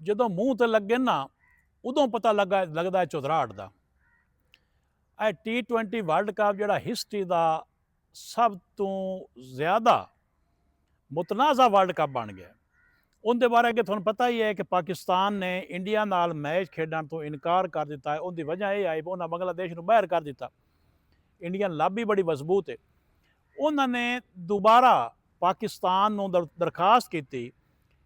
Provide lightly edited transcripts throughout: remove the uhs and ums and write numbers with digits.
ਜਦੋਂ ਮੂੰਹ ਤੇ ਲੱਗੇ ਨਾ ਉਦੋਂ ਪਤਾ ਲੱਗਦਾ ਝੁਦਰਾਹਟ ਦਾ। ਇਹ T20 ਵਰਲਡ ਕੱਪ ਜਿਹੜਾ ਹਿਸਟਰੀ ਦਾ ਸਭ ਤੋਂ ਜ਼ਿਆਦਾ ਮੁਤਨਾਜ਼ਾ ਵਰਲਡ ਕੱਪ ਬਣ ਗਿਆ। ਉਹਦੇ ਬਾਰੇ ਅੱਗੇ ਤੁਹਾਨੂੰ ਪਤਾ ਹੀ ਹੈ ਕਿ ਪਾਕਿਸਤਾਨ ਨੇ ਇੰਡੀਆ ਨਾਲ ਮੈਚ ਖੇਡਣ ਤੋਂ ਇਨਕਾਰ ਕਰ ਦਿੱਤਾ ਹੈ। ਉਹਦੀ ਵਜ੍ਹਾ ਇਹ ਆਈ ਉਹਨਾਂ ਬੰਗਲਾਦੇਸ਼ ਨੂੰ ਬਾਹਰ ਕਰ ਦਿੱਤਾ। ਇੰਡੀਅਨ ਲਾਬੀ ਬੜੀ ਮਜ਼ਬੂਤ ਹੈ। ਉਹਨਾਂ ਨੇ ਦੁਬਾਰਾ ਪਾਕਿਸਤਾਨ ਨੂੰ ਦਰਖਾਸਤ ਕੀਤੀ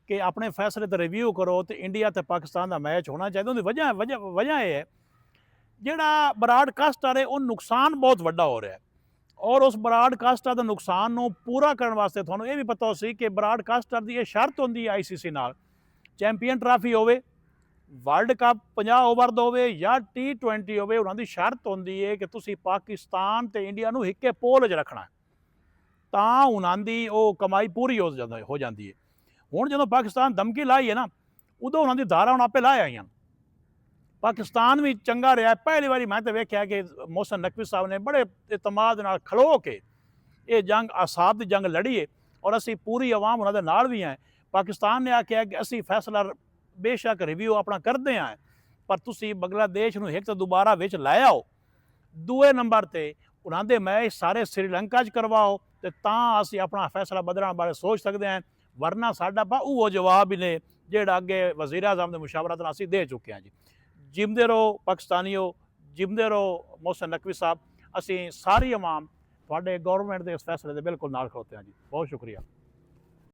ਕਿ ਆਪਣੇ ਫੈਸਲੇ 'ਤੇ ਰਿਵਿਊ ਕਰੋ ਤੇ ਇੰਡੀਆ ਅਤੇ ਪਾਕਿਸਤਾਨ ਦਾ ਮੈਚ ਹੋਣਾ ਚਾਹੀਦਾ। ਉਹਦੀ ਵਜ੍ਹਾ ਇਹ ਹੈ ਜਿਹੜਾ ਬਰਾਡਕਾਸਟਰ ਹੈ ਉਹ ਨੁਕਸਾਨ ਬਹੁਤ ਵੱਡਾ ਹੋ ਰਿਹਾ। ਔਰ ਉਸ ਬਰਾਡਕਾਸਟਰ ਦੇ ਨੁਕਸਾਨ ਨੂੰ ਪੂਰਾ ਕਰਨ ਵਾਸਤੇ ਤੁਹਾਨੂੰ ਇਹ ਵੀ ਪਤਾ ਸੀ ਕਿ ਬਰਾਡਕਾਸਟਰ ਦੀ ਇਹ ਸ਼ਰਤ ਹੁੰਦੀ ਹੈ ICC ਨਾਲ, ਚੈਂਪੀਅਨ ਟਰਾਫੀ ਹੋਵੇ, ਵਰਲਡ ਕੱਪ 50 ਓਵਰ ਦਾ ਹੋਵੇ ਜਾਂ T20 ਹੋਵੇ, ਉਹਨਾਂ ਦੀ ਸ਼ਰਤ ਹੁੰਦੀ ਹੈ ਕਿ ਤੁਸੀਂ ਪਾਕਿਸਤਾਨ ਤੇ ਇੰਡੀਆ ਨੂੰ ਇੱਕੇ ਪੋਲ 'ਚ ਰੱਖਣਾ, ਤਾਂ ਉਹਨਾਂ ਦੀ ਉਹ ਕਮਾਈ ਪੂਰੀ ਹੋ ਜਾਂਦੀ ਹੈ। ਹੁਣ ਜਦੋਂ ਪਾਕਿਸਤਾਨ ਧਮਕੀ ਲਾਈ ਹੈ ਨਾ, ਉਦੋਂ ਉਹਨਾਂ ਦੀ ਧਾਰਾ ਹੁਣ ਆਪੇ ਲਾਏ ਆਈਆਂ। ਪਾਕਿਸਤਾਨ ਵੀ ਚੰਗਾ ਰਿਹਾ। ਪਹਿਲੀ ਵਾਰੀ ਮੈਂ ਤਾਂ ਵੇਖਿਆ ਕਿ ਮੋਹਸਿਨ ਨਕवी ਸਾਹਿਬ ਨੇ ਬੜੇ ਇਤਮਾਦ ਨਾਲ ਖਲੋ ਕੇ ਇਹ ਜੰਗ ਆਸਾਦ ਦੀ ਜੰਗ ਲੜੀ ਹੈ ਔਰ ਅਸੀਂ ਪੂਰੀ ਆਵਾਮ ਉਹਨਾਂ ਦੇ ਨਾਲ ਵੀ ਹੈ। ਪਾਕਿਸਤਾਨ ਨੇ ਆਖਿਆ ਕਿ ਅਸੀਂ ਫੈਸਲਾ ਬੇਸ਼ੱਕ ਰਿਵਿਊ ਆਪਣਾ ਕਰਦੇ ਹਾਂ, ਪਰ ਤੁਸੀਂ ਬੰਗਲਾਦੇਸ਼ ਨੂੰ ਇੱਕ ਤਾਂ ਦੁਬਾਰਾ ਵਿੱਚ ਲੈ ਆਓ, ਦੂਏ ਨੰਬਰ 'ਤੇ ਉਹਨਾਂ ਦੇ ਮੈਚ ਸਾਰੇ ਸ੍ਰੀਲੰਕਾ 'ਚ ਕਰਵਾਓ, ਤੇ ਤਾਂ ਅਸੀਂ ਆਪਣਾ ਫੈਸਲਾ ਬਦਲਣ ਬਾਰੇ ਸੋਚ ਸਕਦੇ ਹਾਂ। ਵਰਨਾ ਸਾਡਾ ਉਹ ਜਵਾਬ ਹੀ ਨੇ ਜਿਹੜਾ ਅੱਗੇ ਵਜ਼ੀਰ ਆਜ਼ਮ ਦੇ ਮੁਸ਼ਾਵਰਤ ਨਾਲ ਅਸੀਂ ਦੇ ਚੁੱਕੇ ਹਾਂ ਜੀ। ਜਿਮਦੇ ਰਹੋ ਪਾਕਿਸਤਾਨੀਓ, ਜਿਮਦੇ ਰਹੋ ਮੋਹਸਿਨ ਨਕवी ਸਾਹਿਬ। ਅਸੀਂ ਸਾਰੀ ਆਵਾਮ ਤੁਹਾਡੇ ਗੌਰਮੈਂਟ ਦੇ ਇਸ ਫੈਸਲੇ ਦੇ ਬਿਲਕੁਲ ਨਾਲ ਖਲੋਤੇ ਹਾਂ ਜੀ। ਬਹੁਤ ਸ਼ੁਕਰੀਆ।